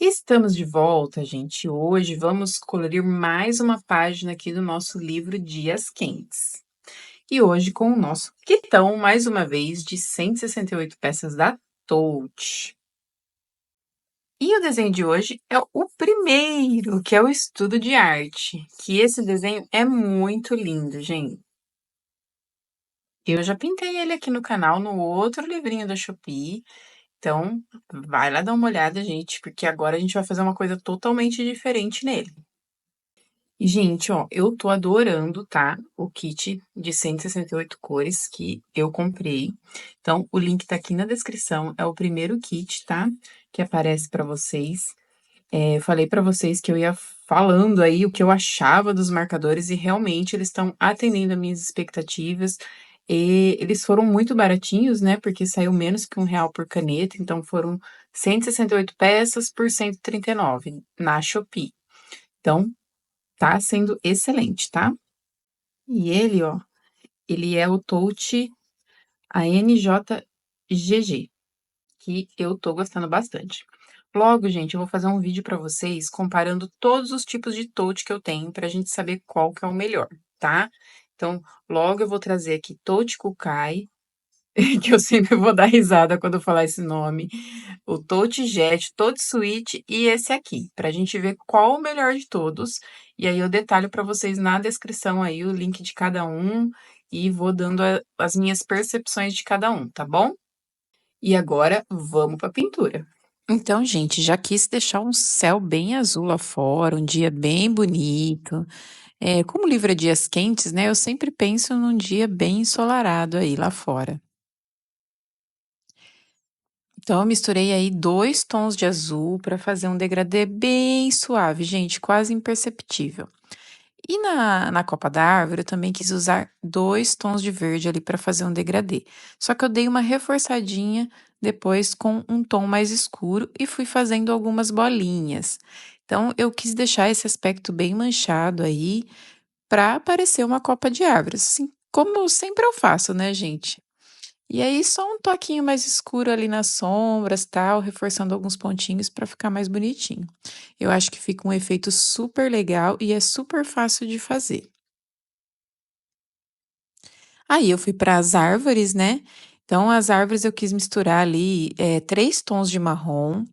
Estamos de volta, gente. Hoje vamos colorir mais uma página aqui do nosso livro Dias Quentes. E hoje com o nosso quitão, mais uma vez, de 168 peças da Touch. E o desenho de hoje é o primeiro, que é o estudo de arte. Que esse desenho é muito lindo, gente. Eu já pintei ele aqui no canal, no outro livrinho da Shopee. Então, vai lá dar uma olhada, gente, porque agora a gente vai fazer uma coisa totalmente diferente nele. E, gente, ó, eu tô adorando, tá? O kit de 168 cores que eu comprei. Então, o link tá aqui na descrição. É o primeiro kit, tá? Que aparece pra vocês. Eu falei pra vocês que eu ia falando aí o que eu achava dos marcadores e realmente eles estão atendendo às minhas expectativas. E eles foram muito baratinhos, né? Porque saiu menos que R$ 1 por caneta. Então, foram 168 peças por 139 na Shopee. Então, tá sendo excelente, tá? E ele, ó, ele é o Touch ANJGG, que eu tô gostando bastante. Logo, gente, eu vou fazer um vídeo pra vocês comparando todos os tipos de touch que eu tenho pra gente saber qual que é o melhor, tá? Então, logo eu vou trazer aqui Touch Kukai, que eu sempre vou dar risada quando eu falar esse nome, o Touch Jet, Touch Sweet e esse aqui, pra gente ver qual o melhor de todos. E aí eu detalho pra vocês na descrição aí o link de cada um e vou dando as minhas percepções de cada um, tá bom? E agora vamos pra pintura. Então, gente, já quis deixar um céu bem azul lá fora, um dia bem bonito. Como o livro é dias quentes, né? Eu sempre penso num dia bem ensolarado aí lá fora. Então, eu misturei aí 2 tons de azul para fazer um degradê bem suave, gente, quase imperceptível. E na copa da árvore, eu também quis usar 2 tons de verde ali para fazer um degradê. Só que eu dei uma reforçadinha depois com um tom mais escuro e fui fazendo algumas bolinhas. Então, eu quis deixar esse aspecto bem manchado aí para parecer uma copa de árvores, assim como sempre eu faço, né, gente? E aí só um toquinho mais escuro ali nas sombras, tal, reforçando alguns pontinhos para ficar mais bonitinho. Eu acho que fica um efeito super legal e é super fácil de fazer. Aí eu fui para as árvores, né? Então as árvores eu quis misturar ali 3 tons de marrom,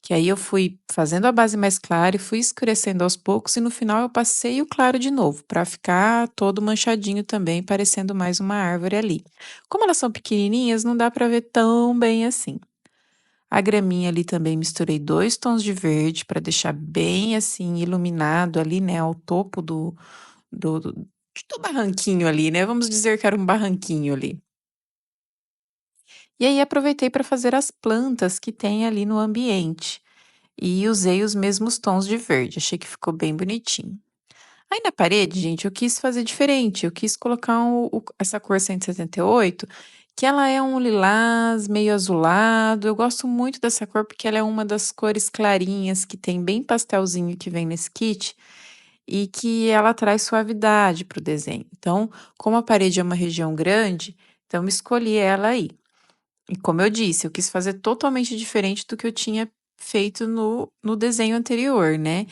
que aí eu fui fazendo a base mais clara e fui escurecendo aos poucos e no final eu passei o claro de novo, para ficar todo manchadinho também, parecendo mais uma árvore ali. Como elas são pequenininhas, não dá para ver tão bem assim. A graminha ali também misturei 2 tons de verde para deixar bem assim iluminado ali, né, ao topo do barranquinho ali, né? Vamos dizer que era um barranquinho ali. E aí aproveitei para fazer as plantas que tem ali no ambiente e usei os mesmos tons de verde, achei que ficou bem bonitinho. Aí na parede, gente, eu quis fazer diferente, eu quis colocar essa cor 178, que ela é um lilás meio azulado. Eu gosto muito dessa cor porque ela é uma das cores clarinhas que tem bem pastelzinho que vem nesse kit e que ela traz suavidade para o desenho. Então, como a parede é uma região grande, então eu escolhi ela aí. E como eu disse, eu quis fazer totalmente diferente do que eu tinha feito no desenho anterior, né?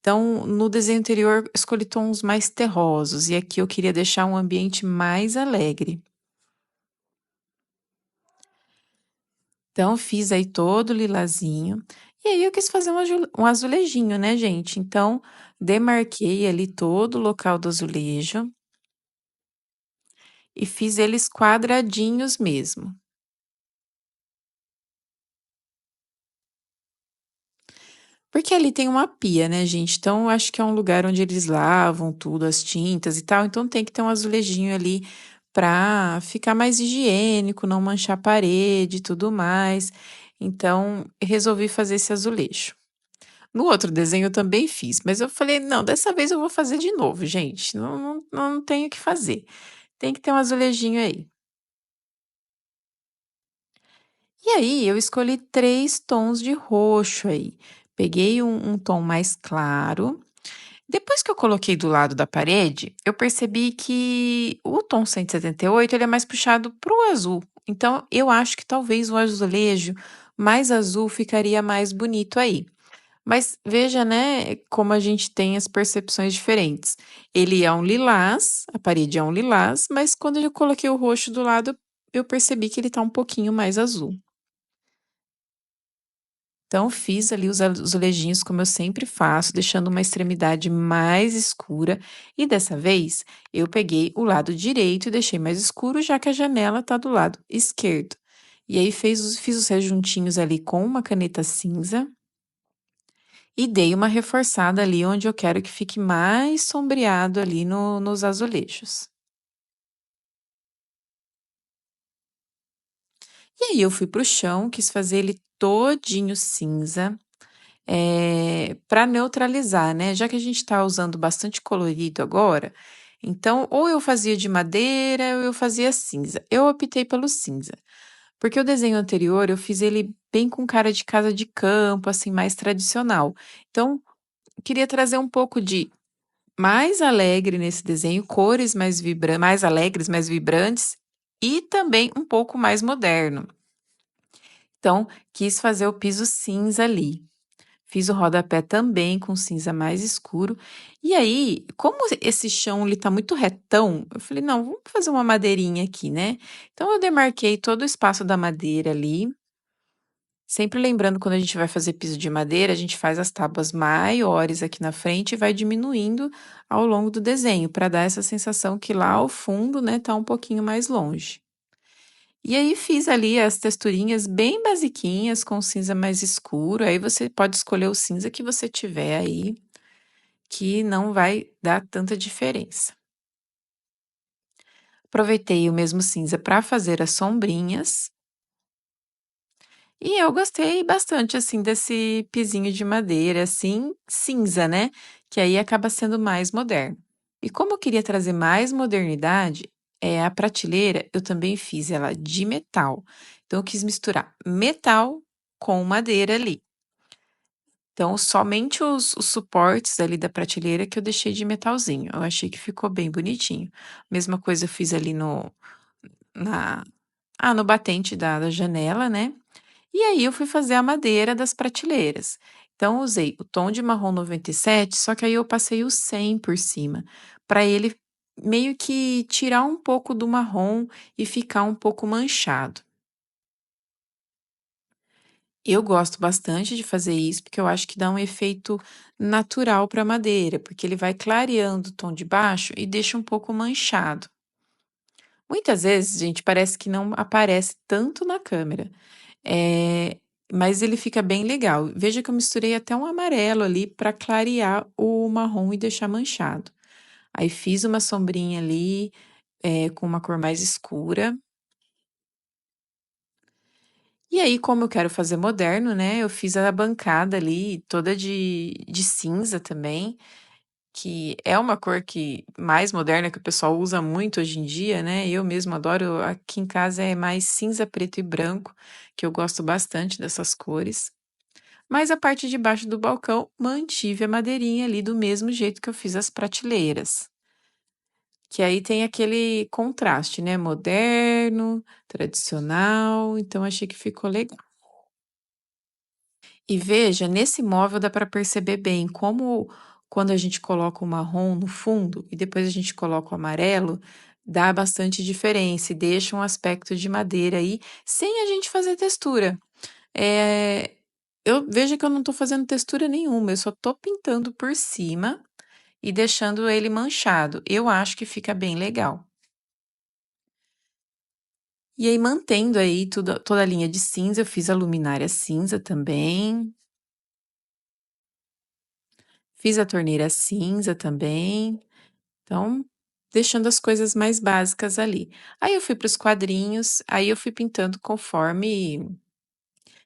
Então, no desenho anterior, eu escolhi tons mais terrosos, e aqui eu queria deixar um ambiente mais alegre. Então, fiz aí todo lilazinho, e aí eu quis fazer um azulejinho, né, gente? Então, demarquei ali todo o local do azulejo e fiz eles quadradinhos mesmo. Porque ali tem uma pia, né, gente? Então, eu acho que é um lugar onde eles lavam tudo, as tintas e tal. Então, tem que ter um azulejinho ali para ficar mais higiênico, não manchar a parede e tudo mais. Então, resolvi fazer esse azulejo. No outro desenho eu também fiz, mas eu falei, não, dessa vez eu vou fazer de novo, gente. Não tenho o que fazer. Tem que ter um azulejinho aí. E aí, eu escolhi 3 tons de roxo aí. Peguei um tom mais claro. Depois que eu coloquei do lado da parede, eu percebi que o tom 178 ele é mais puxado para o azul. Então, eu acho que talvez o azulejo mais azul ficaria mais bonito aí. Mas veja, né, como a gente tem as percepções diferentes. Ele é um lilás, a parede é um lilás, mas quando eu coloquei o roxo do lado, eu percebi que ele tá um pouquinho mais azul. Então fiz ali os azulejinhos como eu sempre faço, deixando uma extremidade mais escura, e dessa vez eu peguei o lado direito e deixei mais escuro, já que a janela tá do lado esquerdo. E aí fiz os rejuntinhos ali com uma caneta cinza e dei uma reforçada ali onde eu quero que fique mais sombreado ali nos azulejos. E aí eu fui para o chão, quis fazer ele todinho cinza, para neutralizar, né, já que a gente está usando bastante colorido agora, então ou eu fazia de madeira ou eu fazia cinza. Eu optei pelo cinza, porque o desenho anterior eu fiz ele bem com cara de casa de campo, assim, mais tradicional. Então, queria trazer um pouco de mais alegre nesse desenho, cores mais alegres, mais vibrantes e também um pouco mais moderno. Então, quis fazer o piso cinza ali. Fiz o rodapé também com cinza mais escuro. E aí, como esse chão ele tá muito retão, eu falei: "Não, vamos fazer uma madeirinha aqui, né". Então eu demarquei todo o espaço da madeira ali, sempre lembrando quando a gente vai fazer piso de madeira, a gente faz as tábuas maiores aqui na frente e vai diminuindo ao longo do desenho, para dar essa sensação que lá ao fundo, né, tá um pouquinho mais longe. E aí fiz ali as texturinhas bem basiquinhas com cinza mais escuro, aí você pode escolher o cinza que você tiver aí, que não vai dar tanta diferença. Aproveitei o mesmo cinza para fazer as sombrinhas, e eu gostei bastante, assim, desse pisinho de madeira, assim, cinza, né, que aí acaba sendo mais moderno. E como eu queria trazer mais modernidade, a prateleira eu também fiz ela de metal. Então eu quis misturar metal com madeira ali. Então somente os suportes ali da prateleira que eu deixei de metalzinho, eu achei que ficou bem bonitinho. Mesma coisa eu fiz ali na no batente da janela, né. E aí eu fui fazer a madeira das prateleiras. Então eu usei o tom de marrom 97, só que aí eu passei o 100 por cima, para ele meio que tirar um pouco do marrom e ficar um pouco manchado. Eu gosto bastante de fazer isso, porque eu acho que dá um efeito natural para a madeira, porque ele vai clareando o tom de baixo e deixa um pouco manchado. Muitas vezes, gente, parece que não aparece tanto na câmera. Eh, mas ele fica bem legal. Veja que eu misturei até um amarelo ali para clarear o marrom e deixar manchado. Aí fiz uma sombrinha ali, com uma cor mais escura. E aí, como eu quero fazer moderno, né, eu fiz a bancada ali toda de cinza também, que é uma cor que mais moderna que o pessoal usa muito hoje em dia, né? Eu mesmo adoro. Aqui em casa é mais cinza, preto e branco, que eu gosto bastante dessas cores. Mas a parte de baixo do balcão mantive a madeirinha ali do mesmo jeito que eu fiz as prateleiras, que aí tem aquele contraste, né, moderno, tradicional, então achei que ficou legal. E veja, nesse móvel dá para perceber bem como quando a gente coloca o marrom no fundo e depois a gente coloca o amarelo, dá bastante diferença e deixa um aspecto de madeira aí, sem a gente fazer textura. Eh, eu veja que eu não estou fazendo textura nenhuma, eu só estou pintando por cima e deixando ele manchado. Eu acho que fica bem legal. E aí, mantendo aí toda a linha de cinza, eu fiz a luminária cinza também, fiz a torneira cinza também, então deixando as coisas mais básicas ali. Aí eu fui para os quadrinhos, aí eu fui pintando conforme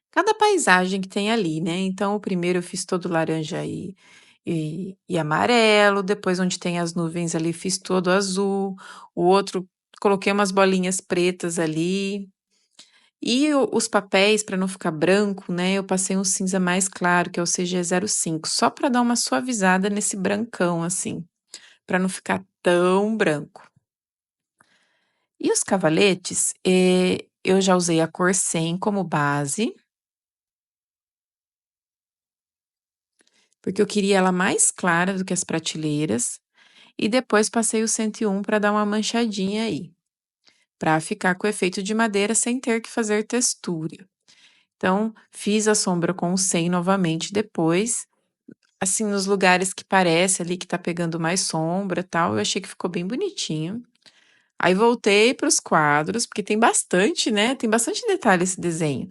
cada paisagem que tem ali, né, então o primeiro eu fiz todo laranja e amarelo, depois onde tem as nuvens ali fiz todo azul, o outro coloquei umas bolinhas pretas ali, e os papéis para não ficar branco, né, eu passei um cinza mais claro que é o CG05, só para dar uma suavizada nesse brancão, assim, para não ficar tão branco. E os cavaletes, eu já usei a cor 100 como base. porque eu queria ela mais clara do que as prateleiras, e depois passei o 101 para dar uma manchadinha aí, para ficar com o efeito de madeira sem ter que fazer textura. Então, fiz a sombra com o 100 novamente depois, assim, nos lugares que parece ali que tá pegando mais sombra, tal, eu achei que ficou bem bonitinho. Aí voltei para os quadros, porque tem bastante, né, tem bastante detalhe esse desenho.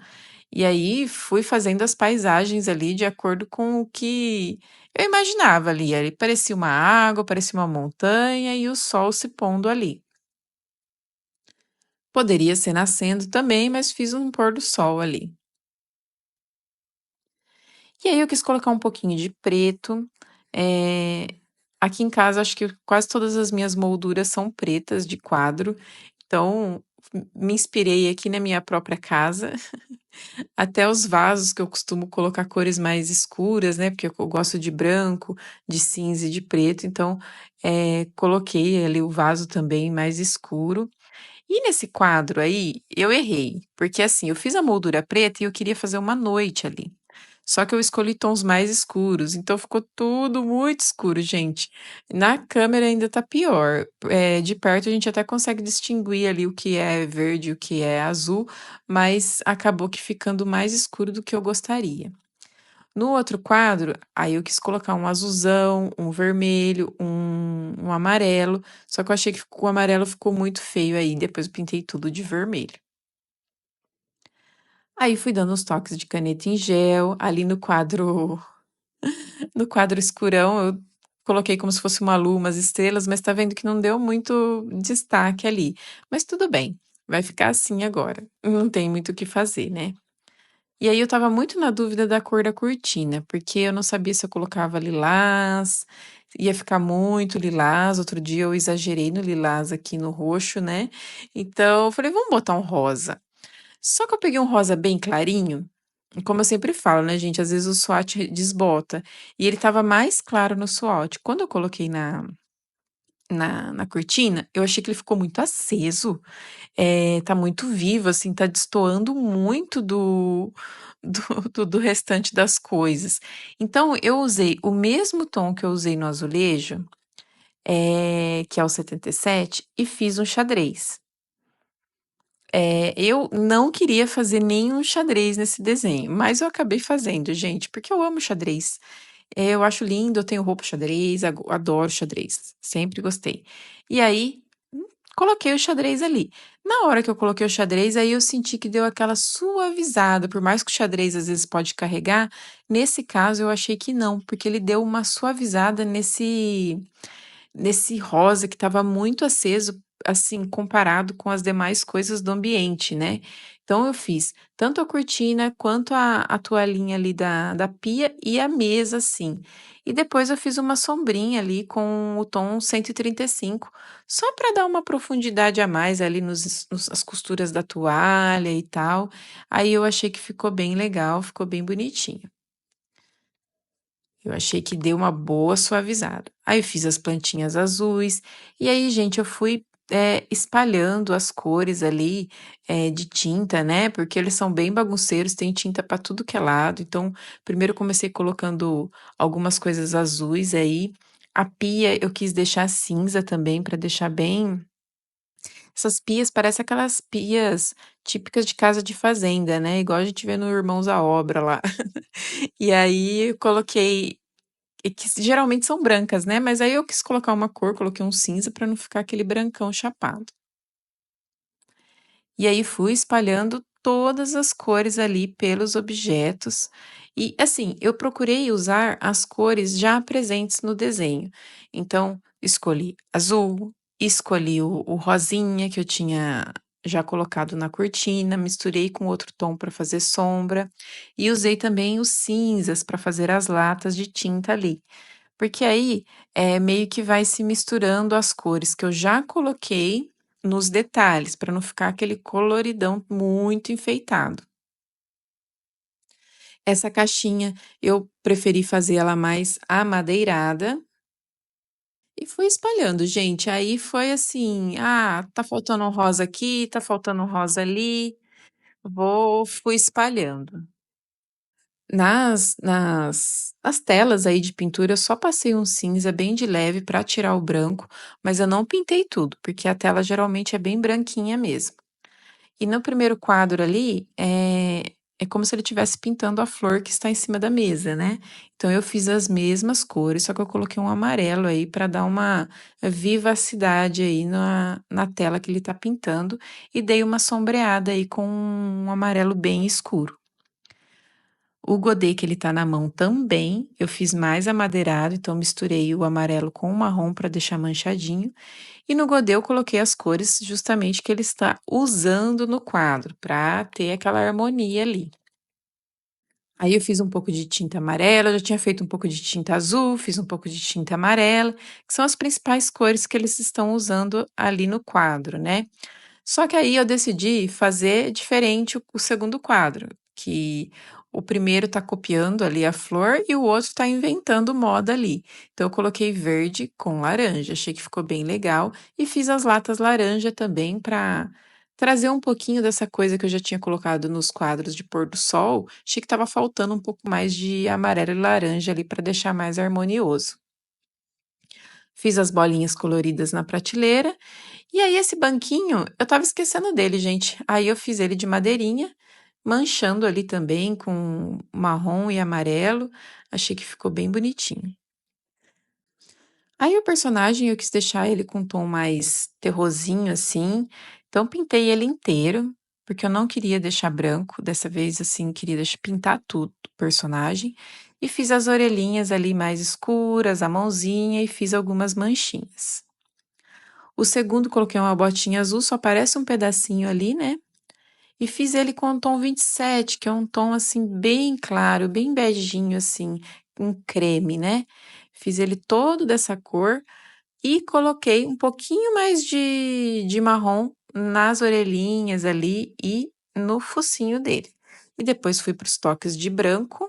E aí fui fazendo as paisagens ali de acordo com o que eu imaginava ali. Ali parecia uma água, parecia uma montanha e o sol se pondo ali. Poderia ser nascendo também, mas fiz um pôr do sol ali. E aí eu quis colocar um pouquinho de preto. eh, Aqui em casa acho que quase todas as minhas molduras são pretas de quadro, então me inspirei aqui na minha própria casa. Até os vasos que eu costumo colocar cores mais escuras, né, porque eu gosto de branco, de cinza e de preto, então, coloquei ali o vaso também mais escuro. E nesse quadro aí, eu errei, porque assim, eu fiz a moldura preta e eu queria fazer uma noite ali. Só que eu escolhi tons mais escuros, então ficou tudo muito escuro, gente. Na câmera ainda tá pior. De perto a gente até consegue distinguir ali o que é verde e o que é azul, mas acabou que ficando mais escuro do que eu gostaria. No outro quadro, aí eu quis colocar um azulzão, um vermelho, um amarelo, só que eu achei que o amarelo ficou muito feio aí, depois eu pintei tudo de vermelho. Aí fui dando uns toques de caneta em gel, ali no quadro no quadro escurão eu coloquei como se fosse uma lua, umas estrelas, mas tá vendo que não deu muito destaque ali. Mas tudo bem, vai ficar assim agora, não tem muito o que fazer, né. E aí eu estava muito na dúvida da cor da cortina, porque eu não sabia se eu colocava lilás, ia ficar muito lilás, outro dia eu exagerei no lilás aqui no roxo, né, então eu falei: "Vamos botar um rosa". Só que eu peguei um rosa bem clarinho, e como eu sempre falo, né, gente, às vezes o swatch desbota, e ele estava mais claro no swatch. Quando eu coloquei na cortina, eu achei que ele ficou muito aceso, tá muito vivo, assim, tá destoando muito do restante das coisas. Então eu usei o mesmo tom que eu usei no azulejo, que é o 77, e fiz um xadrez. Eu não queria fazer nenhum xadrez nesse desenho, mas eu acabei fazendo, gente, porque eu amo xadrez. Eu acho lindo, eu tenho roupa xadrez, adoro xadrez, sempre gostei. E aí, coloquei o xadrez ali. Na hora que eu coloquei o xadrez, aí eu senti que deu aquela suavizada, por mais que o xadrez às vezes pode carregar, nesse caso eu achei que não, porque ele deu uma suavizada nesse rosa que estava muito aceso, assim, comparado com as demais coisas do ambiente, né. Então eu fiz tanto a cortina quanto a toalhinha ali da pia e a mesa, assim. E depois eu fiz uma sombrinha ali com o tom 135, só para dar uma profundidade a mais ali nas costuras da toalha e tal. Aí eu achei que ficou bem legal, ficou bem bonitinho. Eu achei que deu uma boa suavizada. Aí eu fiz as plantinhas azuis, e aí, gente, eu fui, espalhando as cores ali, de tinta, né, porque eles são bem bagunceiros, tem tinta para tudo que é lado. Então, primeiro eu comecei colocando algumas coisas azuis aí. A pia eu quis deixar cinza também, para deixar bem essas pias parecem aquelas pias típicas de casa de fazenda, né, igual a gente vê no Irmãos à Obra lá. E aí eu coloquei e que geralmente são brancas, né, mas aí eu quis colocar uma cor, coloquei um cinza para não ficar aquele brancão chapado. E aí fui espalhando todas as cores ali pelos objetos. E assim, eu procurei usar as cores já presentes no desenho. Então, escolhi azul, escolhi o rosinha que eu tinha já colocado na cortina, misturei com outro tom para fazer sombra e usei também os cinzas para fazer as latas de tinta ali. Porque aí, meio que vai se misturando as cores que eu já coloquei nos detalhes, para não ficar aquele coloridão muito enfeitado. Essa caixinha eu preferi fazer ela mais amadeirada e fui espalhando, gente. Aí foi assim: "Ah, tá faltando um rosa aqui, tá faltando um rosa ali", fui espalhando. Nas telas aí de pintura, eu só passei um cinza bem de leve para tirar o branco, mas eu não pintei tudo, porque a tela geralmente é bem branquinha mesmo. E no primeiro quadro ali, é como se ele estivesse pintando a flor que está em cima da mesa, né. Então eu fiz as mesmas cores, só que eu coloquei um amarelo aí para dar uma vivacidade aí na tela que ele está pintando, e dei uma sombreada aí com um amarelo bem escuro. O godê que ele tá na mão também, eu fiz mais amadeirado, então misturei o amarelo com o marrom para deixar manchadinho. E no godê eu coloquei as cores justamente que ele está usando no quadro, para ter aquela harmonia ali. Aí eu fiz um pouco de tinta amarela, eu já tinha feito um pouco de tinta azul, fiz um pouco de tinta amarela, que são as principais cores que eles estão usando ali no quadro, né. Só que aí eu decidi fazer diferente o segundo quadro, que o primeiro tá copiando ali a flor e o outro tá inventando moda ali. Então eu coloquei verde com laranja, achei que ficou bem legal e fiz as latas laranja também para trazer um pouquinho dessa coisa que eu já tinha colocado nos quadros de pôr do sol, achei que estava faltando um pouco mais de amarelo e laranja ali para deixar mais harmonioso. Fiz as bolinhas coloridas na prateleira e aí esse banquinho, eu estava esquecendo dele, gente. Aí eu fiz ele de madeirinha, manchando ali também com marrom e amarelo. Achei que ficou bem bonitinho. Aí o personagem eu quis deixar ele com um tom mais terrosinho assim, então pintei ele inteiro, porque eu não queria deixar branco, dessa vez assim queria pintar tudo o personagem e fiz as orelhinhas ali mais escuras, a mãozinha e fiz algumas manchinhas. O segundo coloquei uma botinha azul, só aparece um pedacinho ali, né? E fiz ele com o tom 27, que é um tom assim bem claro, bem beijinho assim, um creme, né? Fiz ele todo dessa cor e coloquei um pouquinho mais de marrom nas orelhinhas ali e no focinho dele. E depois fui para os toques de branco,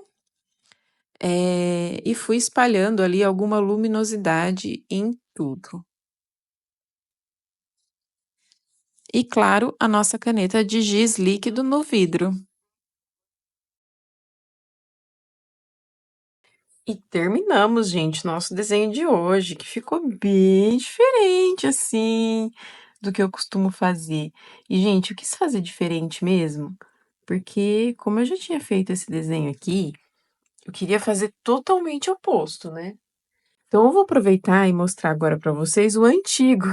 e fui espalhando ali alguma luminosidade em tudo. E claro, a nossa caneta de giz líquido no vidro. E terminamos, gente, nosso desenho de hoje, que ficou bem diferente, assim, do que eu costumo fazer. E, gente, eu quis fazer diferente mesmo, porque como eu já tinha feito esse desenho aqui, eu queria fazer totalmente oposto, né? Então eu vou aproveitar e mostrar agora para vocês o antigo,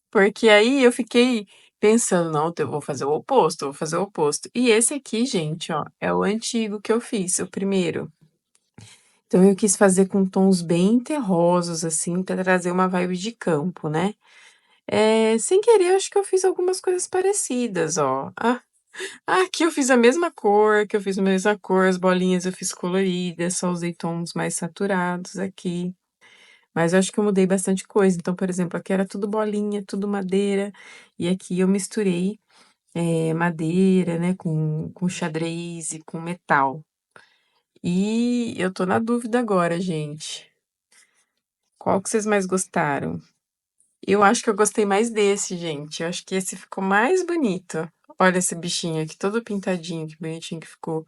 porque aí eu fiquei pensando, não, eu vou fazer o oposto, eu vou fazer o oposto. E esse aqui, gente, ó, é o antigo que eu fiz, o primeiro. Então eu quis fazer com tons bem terrosos, assim, para trazer uma vibe de campo, né. Sem querer, acho que eu fiz algumas coisas parecidas, ó. Aqui eu fiz a mesma cor, que eu fiz a mesma cor, as bolinhas eu fiz coloridas, só usei tons mais saturados aqui. Mas eu acho que eu mudei bastante coisa, então, por exemplo, aqui era tudo bolinha, tudo madeira, e aqui eu misturei, madeira, né, com xadrez e com metal. E eu tô na dúvida agora, gente. Qual que vocês mais gostaram? Eu acho que eu gostei mais desse, gente. Eu acho que esse ficou mais bonito. Olha esse bichinho aqui, todo pintadinho, que bonitinho que ficou.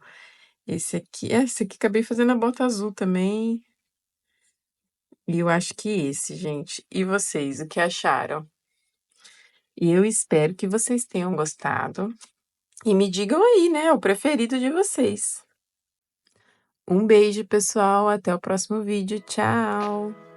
Esse aqui acabei fazendo a bota azul também. E eu acho que esse, gente. E vocês, o que acharam? E eu espero que vocês tenham gostado. E me digam aí, né, o preferido de vocês. Um beijo, pessoal. Até o próximo vídeo. Tchau!